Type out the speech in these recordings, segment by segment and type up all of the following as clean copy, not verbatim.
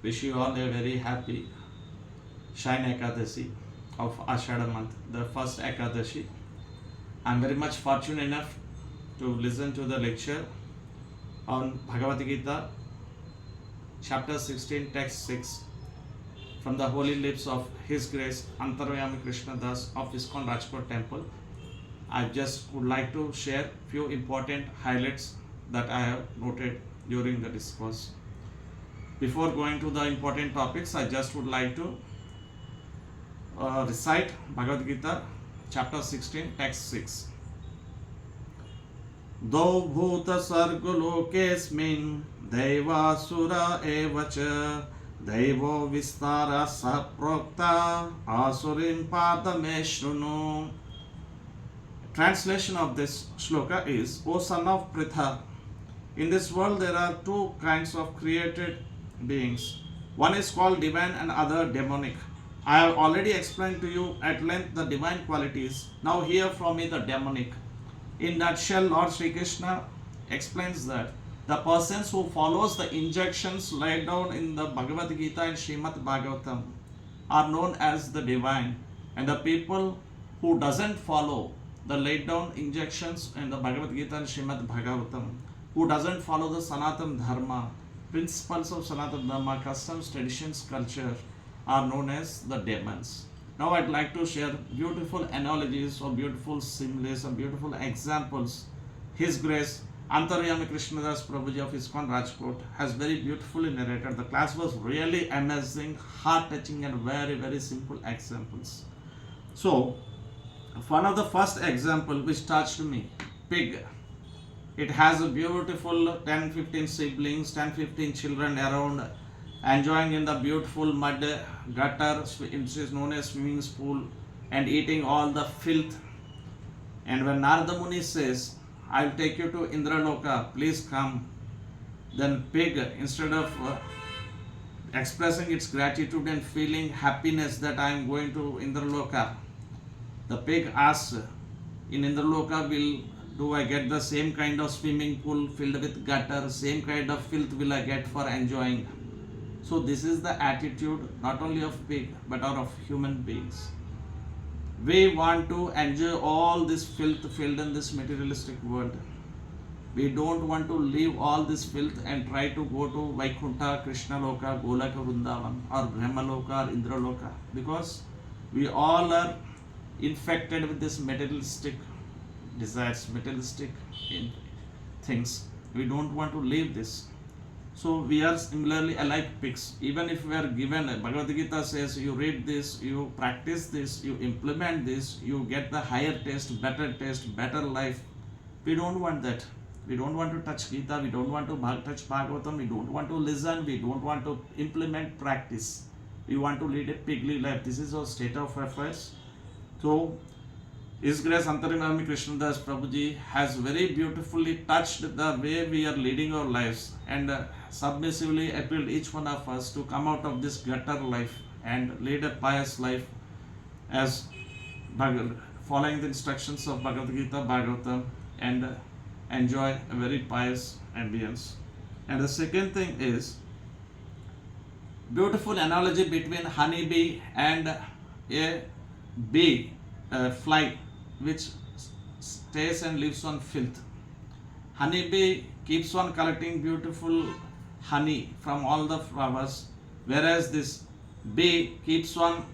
Wish you all a very happy Shine Ekadashi of Ashada month, the first Ekadashi. I am very much fortunate enough to listen to the lecture on Bhagavad Gita, chapter 16, text 6, from the holy lips of His Grace Antaryami Krishna Das of ISKCON Rajkot Temple. I just would like to share few important highlights that I have noted during the discourse. Before going to the important topics, I just would like to recite Bhagavad Gita, chapter 16, text 6. Dau bhuta sarga lokesmin devasura evacha devo vistara saprokta asurin padame shrunu. Translation of this shloka is, O son of Pritha, in this world there are two kinds of created beings. One is called divine and other demonic. I have already explained to you at length the divine qualities. Now hear from me the demonic. In nutshell, Lord Sri Krishna explains that the persons who follows the injunctions laid down in the Bhagavad Gita and Srimad Bhagavatam are known as the divine, and the people who doesn't follow the laid down injunctions in the Bhagavad Gita and Srimad Bhagavatam, who doesn't follow the Sanatana Dharma, principles of Sanatana Dharma, customs, traditions, culture, are known as the demons. Now I'd like to share beautiful analogies or beautiful similes or beautiful examples. His Grace Antaryami Krishnadas Prabhuji of ISKCON Rajkot has very beautifully narrated. The class was really amazing, heart-touching and very, very simple examples. So, one of the first example which touched me, pig. It has a beautiful 10-15 siblings, 10-15 children around, enjoying in the beautiful mud gutter, which is known as swimming pool, and eating all the filth. And when Narada Muni says, I will take you to Indraloka, please come, then pig, instead of expressing its gratitude and feeling happiness that I am going to Indraloka, the pig asks, in Indraloka do I get the same kind of swimming pool filled with gutter, same kind of filth will I get for enjoying? So this is the attitude not only of pig but of human beings. We want to enjoy all this filth filled in this materialistic world. We don't want to leave all this filth and try to go to Vaikuntha, Krishna Loka, Golaka Vrindavan or Brahma Loka or Indra Loka, because we all are infected with this materialistic desires, materialistic things. We don't want to leave this. So we are similarly alike pigs. Even if we are given, Bhagavad Gita says, you read this, you practice this, you implement this, you get the higher taste, better life. We don't want that. We don't want to touch Gita, we don't want to touch Bhagavatam, we don't want to listen, we don't want to implement practice. We want to lead a pigly life. This is our state of affairs. So, His Grace Antaryami Krishnadas Prabhuji has very beautifully touched the way we are leading our lives and submissively appealed each one of us to come out of this gutter life and lead a pious life as following the instructions of Bhagavad Gita, Bhagavatam, and enjoy a very pious ambience. And the second thing is beautiful analogy between honeybee and a bee, fly, which stays and lives on filth. Honeybee keeps on collecting beautiful honey from all the flowers, whereas this bee keeps on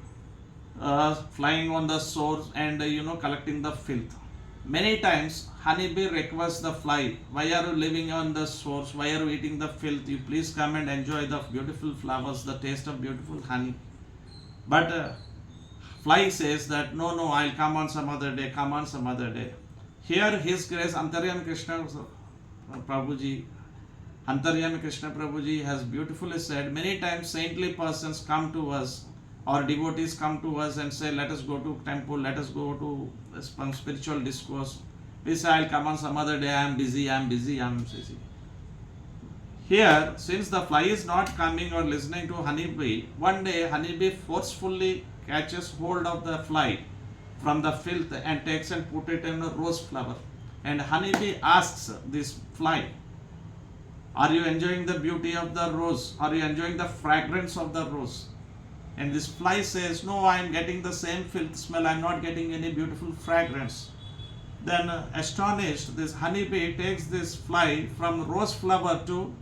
flying on the source and collecting the filth. Many times honeybee requests the fly, why are you living on the source, why are you eating the filth, you please come and enjoy the beautiful flowers, the taste of beautiful honey. But fly says that no, I'll come on some other day. Here His Grace Antaryami Krishna Prabhuji has beautifully said, many times saintly persons come to us or devotees come to us and say, let us go to temple, let us go to some spiritual discourse. We say, I'll come on some other day, I'm busy. Here, since the fly is not coming or listening to honeybee, one day honeybee forcefully catches hold of the fly from the filth and takes and put it in a rose flower. And honeybee asks this fly, Are you enjoying the beauty of the rose? Are you enjoying the fragrance of the rose? And this fly says, no, I am getting the same filth smell, I am not getting any beautiful fragrance. Then, astonished, this honeybee takes this fly from rose flower to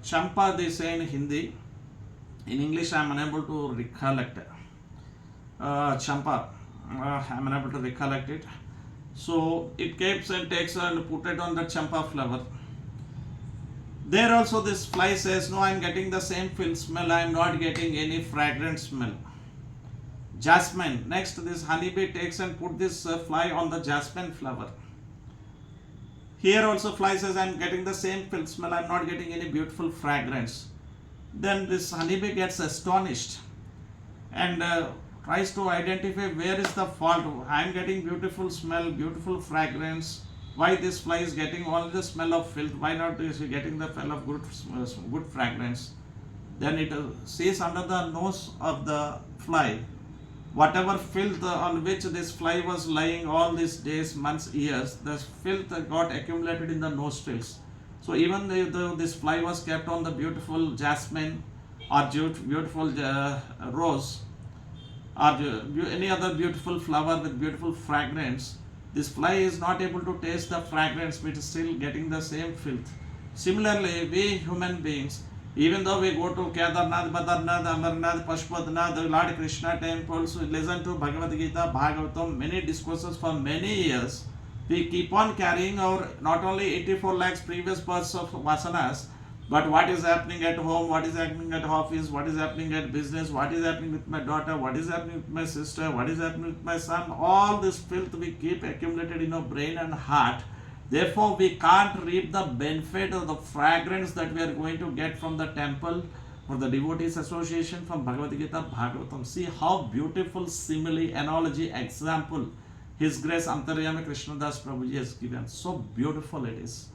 champa, they say in Hindi. In English, I am unable to recollect. Champa, I am unable to recollect it. So it keeps and takes and put it on the champa flower. There also this fly says, no, I am getting the same filth smell, I am not getting any fragrant smell. Jasmine, next this honeybee takes and put this fly on the jasmine flower. Here also fly says, I am getting the same filth smell, I am not getting any beautiful fragrance. Then this honeybee gets astonished and tries to identify where is the fault. I am getting beautiful smell, beautiful fragrance. Why this fly is getting all the smell of filth? Why not is he getting the smell of good fragrance? Then it sees under the nose of the fly whatever filth on which this fly was lying all these days, months, years. The filth got accumulated in the nostrils. So even though this fly was kept on the beautiful jasmine or beautiful rose or any other beautiful flower with beautiful fragrance, this fly is not able to taste the fragrance, but is still getting the same filth. Similarly, we human beings, even though we go to Kedarnath, Badarnath, Amarnath, Pashupatinath, Lord Krishna temples, we listen to Bhagavad Gita, Bhagavatam, many discourses for many years, we keep on carrying our not only 84 lakhs previous births of vasanas, but what is happening at home, what is happening at office, what is happening at business, what is happening with my daughter, what is happening with my sister, what is happening with my son, all this filth we keep accumulated in our brain and heart. Therefore, we can't reap the benefit of the fragrance that we are going to get from the temple or the devotees association from Bhagavad Gita, Bhagavatam. See how beautiful simile, analogy, example His Grace Antaryami Krishnadas Prabhuji has given. So beautiful it is.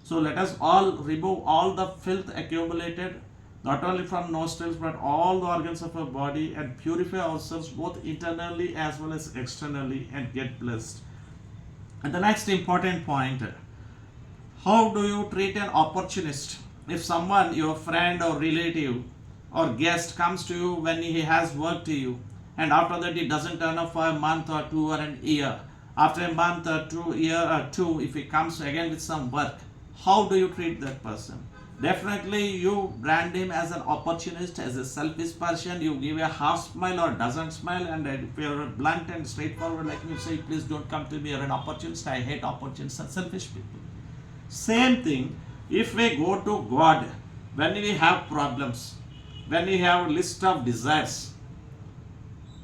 So let us all remove all the filth accumulated not only from nostrils but all the organs of our body and purify ourselves both internally as well as externally and get blessed. And the next important point, how do you treat an opportunist? If someone, your friend or relative or guest comes to you when he has work to you and after that he doesn't turn up for a month or two or an year, after a month or 2 year or two, if he comes again with some work, how do you treat that person? Definitely you brand him as an opportunist, as a selfish person. You give a half smile or doesn't smile, and if you're blunt and straightforward like you say, please don't come to me, you're an opportunist, I hate opportunists and selfish people. Same thing, if we go to God, when we have problems, when we have a list of desires,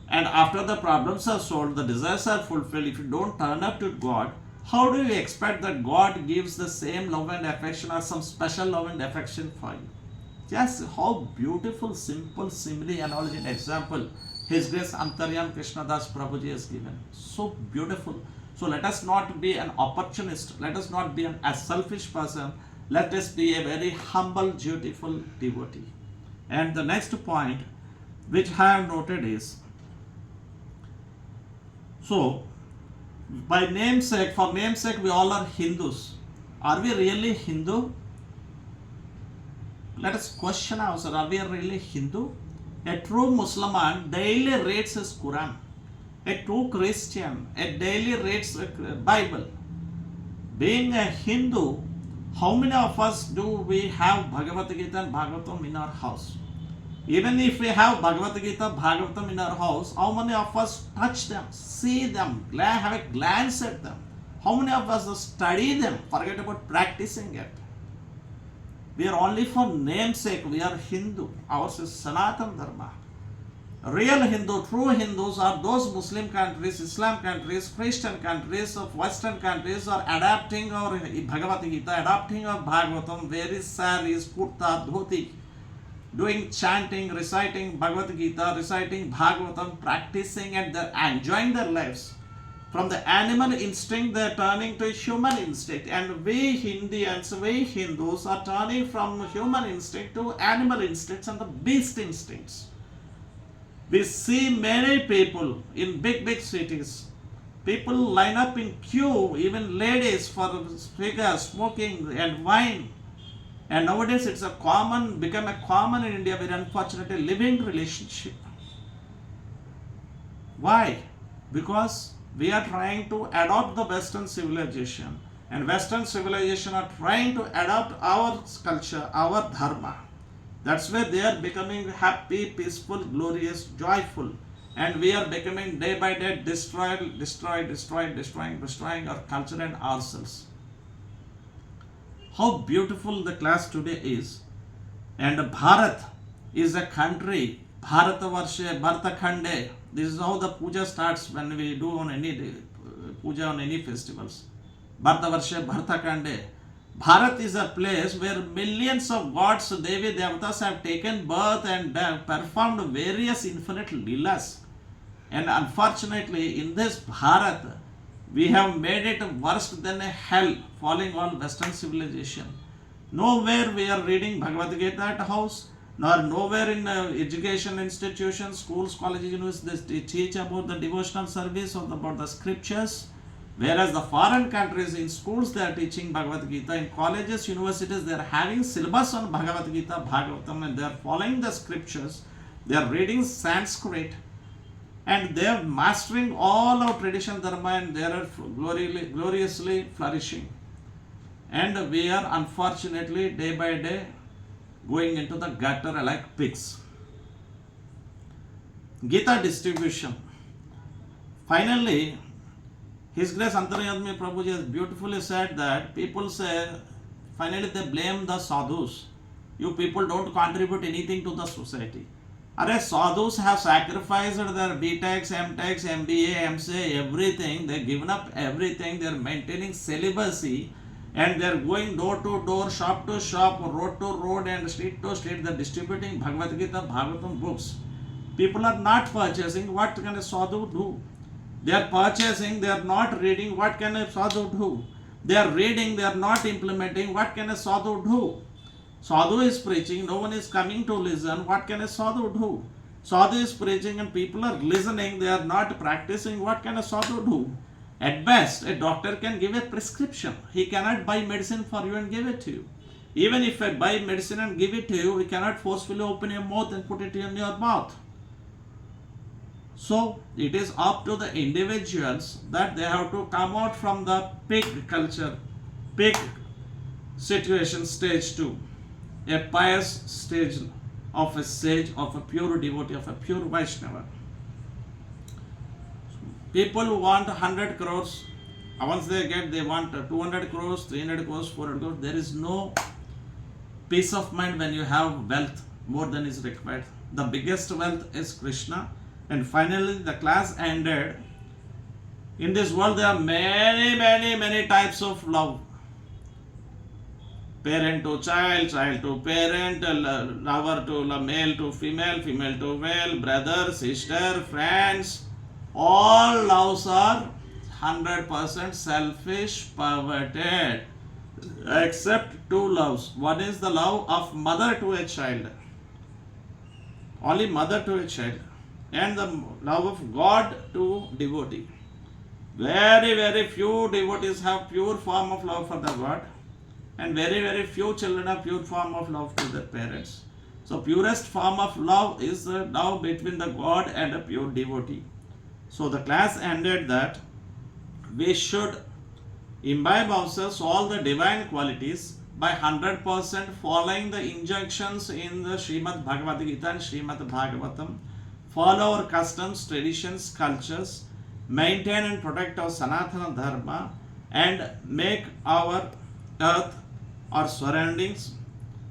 and after the problems are solved, the desires are fulfilled, if you don't turn up to God, how do you expect that God gives the same love and affection or some special love and affection for you? Just how beautiful, simple, simile, analogy and example His Grace Antaryam Krishnadas Prabhuji has given. So beautiful. So let us not be an opportunist. Let us not be a selfish person. Let us be a very humble, dutiful devotee. And the next point which I have noted is, so by namesake, for namesake we all are Hindus. Are we really Hindu? Let us question ourselves, are we really Hindu? A true Muslim daily reads his Quran. A true Christian daily reads the Bible. Being a Hindu, how many of us do we have Bhagavad Gita and Bhagavatam in our house? Even if we have Bhagavad Gita, Bhagavatam in our house, how many of us touch them, see them, have a glance at them? How many of us study them, forget about practicing it? We are only for namesake, we are Hindu. Ours is Sanatana Dharma. Real Hindu, true Hindus are those Muslim countries, Islam countries, Christian countries, of Western countries are adapting our Bhagavad Gita, adapting our Bhagavatam, wearing saris, kurta, dhoti, doing chanting, reciting Bhagavad Gita, reciting Bhagavatam, practicing and they're enjoying their lives. From the animal instinct, they're turning to human instinct. And we Indians, we Hindus are turning from human instinct to animal instincts and the beast instincts. We see many people in big cities People line up in queue, even ladies, for cigars, smoking and wine. And nowadays it's become a common in India, very unfortunately, living relationship. Why? Because we are trying to adopt the Western civilization, and Western civilization are trying to adopt our culture, our dharma. That's why they are becoming happy, peaceful, glorious, joyful, and we are becoming day by day destroying our culture and ourselves. How beautiful the class today is. And Bharat is a country, Bharatavarsha, Bhartakhande. This is how the puja starts when we do on any day, puja on any festivals. Bharatavarsha, Bhartakhande. Bharat is a place where millions of gods, Devi, Devatas have taken birth and performed various infinite leelas. And unfortunately, in this Bharat, we have made it worse than a hell, following all Western civilization. Nowhere we are reading Bhagavad Gita at house, nor nowhere in education institutions, schools, colleges, universities, they teach about the devotional service or about the scriptures. Whereas the foreign countries, in schools they are teaching Bhagavad Gita, in colleges, universities they are having syllabus on Bhagavad Gita, Bhagavatam, and they are following the scriptures. They are reading Sanskrit, and they are mastering all our traditional dharma, and they are gloriously flourishing. And we are unfortunately day by day going into the gutter like pigs. Gita distribution. Finally, His Grace Antaryatmi Prabhuji has beautifully said that people say, finally they blame the sadhus. You people don't contribute anything to the society. Are sadhus have sacrificed their BTechs, MTechs, MBA, MCA, everything. They've given up everything. They're maintaining celibacy, and they're going door to door, shop to shop, road to road, and street to street. They're distributing Bhagavad Gita, Bhagavatam books. People are not purchasing. What can a sadhu do? They are purchasing, they are not reading. What can a sadhu do? They are reading, they are not implementing. What can a sadhu do? Sadhu is preaching, no one is coming to listen. What can a sadhu do? Sadhu is preaching and people are listening, they are not practicing. What can a sadhu do? At best, a doctor can give a prescription. He cannot buy medicine for you and give it to you. Even if I buy medicine and give it to you, we cannot forcefully open your mouth and put it in your mouth. So it is up to the individuals that they have to come out from the pig culture, pig situation stage 2, a pious stage of a sage, of a pure devotee, of a pure Vaishnava. People want 100 crores. Once they want 200 crores, 300 crores, 400 crores. There is no peace of mind when you have wealth more than is required. The biggest wealth is Krishna. And finally, the class ended. In this world, there are many types of love. Parent to child, child to parent, lover to male to female, female to male, brother, sister, friends. All loves are 100% selfish, perverted. Except two loves. One is the love of mother to a child. Only mother to a child. And the love of God to devotee. Very few devotees have pure form of love for the God, and very few children have pure form of love to their parents. So purest form of love is the love between the God and a pure devotee. So the class ended that we should imbibe ourselves all the divine qualities by 100% following the injunctions in the Srimad Bhagavad Gita and Srimad Bhagavatam. Follow our customs, traditions, cultures, maintain and protect our Sanatana Dharma, and make our earth, our surroundings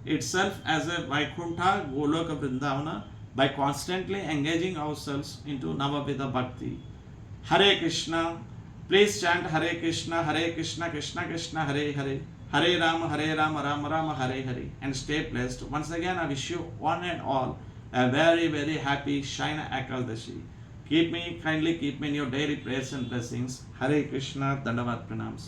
itself as a Vaikuntha, Goloka Vrindavana, by constantly engaging ourselves into Navavida Bhakti. Hare Krishna. Please chant Hare Krishna, Krishna Krishna, Hare Hare, Hare Rama, Rama Rama, Hare Hare, and stay blessed. Once again, I wish you one and all a very happy Sayana Ekadashi. Kindly keep me in your daily prayers and blessings. Hare Krishna, Dandavat Pranams.